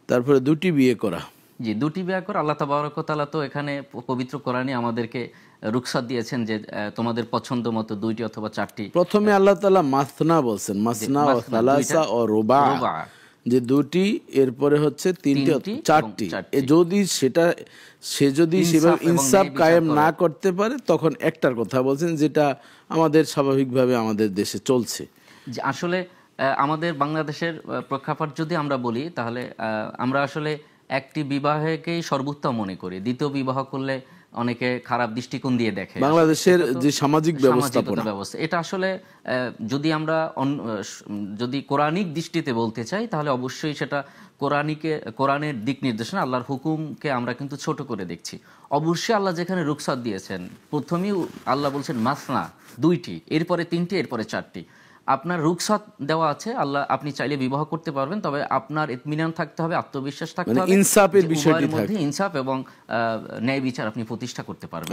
তারপরে দুটি বিয়ে করা। জি, দুটি বিয়ে করা। আল্লাহ তাবারক ওয়া তাআলা তো এখানে পবিত্র কোরআনে আমাদেরকে রুখসাত দিয়েছেন যে তোমাদের পছন্দ মতো দুইটি অথবা চারটি। প্রথমে আল্লাহ তাআলা মাসনা বলছেন, মাসনা ও সালাসা ও রুবা, যে দুটি, এরপরে হচ্ছে তিনটি, চারটি। যদি সে যদি সেভাবে ইনসাফ কায়েম না করতে পারে তখন একটার কথা বলছেন, যেটা আমাদের স্বাভাবিকভাবে আমাদের দেশে চলছে। যে আসলে আমাদের বাংলাদেশের প্রেক্ষাপট যদি আমরা বলি, তাহলে আমরা আসলে একটি বিবাহকেই সর্বোত্তম মনে করি। দ্বিতীয় বিবাহ করলে অনেকে খারাপ দৃষ্টিকোণ দিয়ে দেখে। বাংলাদেশের যে সামাজিক ব্যবস্থা, এটা আসলে যদি আমরা যদি কোরআনিক দৃষ্টিতে বলতে চাই, তাহলে অবশ্যই সেটা কোরআনের দিক নির্দেশনা, আল্লাহর হুকুমকে আমরা কিন্তু ছোট করে দেখছি। অবশ্যই আল্লাহ যেখানে রুখসাত দিয়েছেন, প্রথমেই আল্লাহ বলছেন মাসনা, দুইটি, এরপরে তিনটি, এরপরে চারটি। আপনার রুখসাত দেওয়া আছে, আল্লাহ আপনি চাইলে বিবাহ করতে পারবেন, তবে আপনার ইতমিনান থাকতে হবে, আত্মবিশ্বাস থাকতে হবে, ইনসাফের বিষয়টি মধ্যে ইনসাফ এবং ন্যায় বিচার আপনি প্রতিষ্ঠা করতে পারবেন।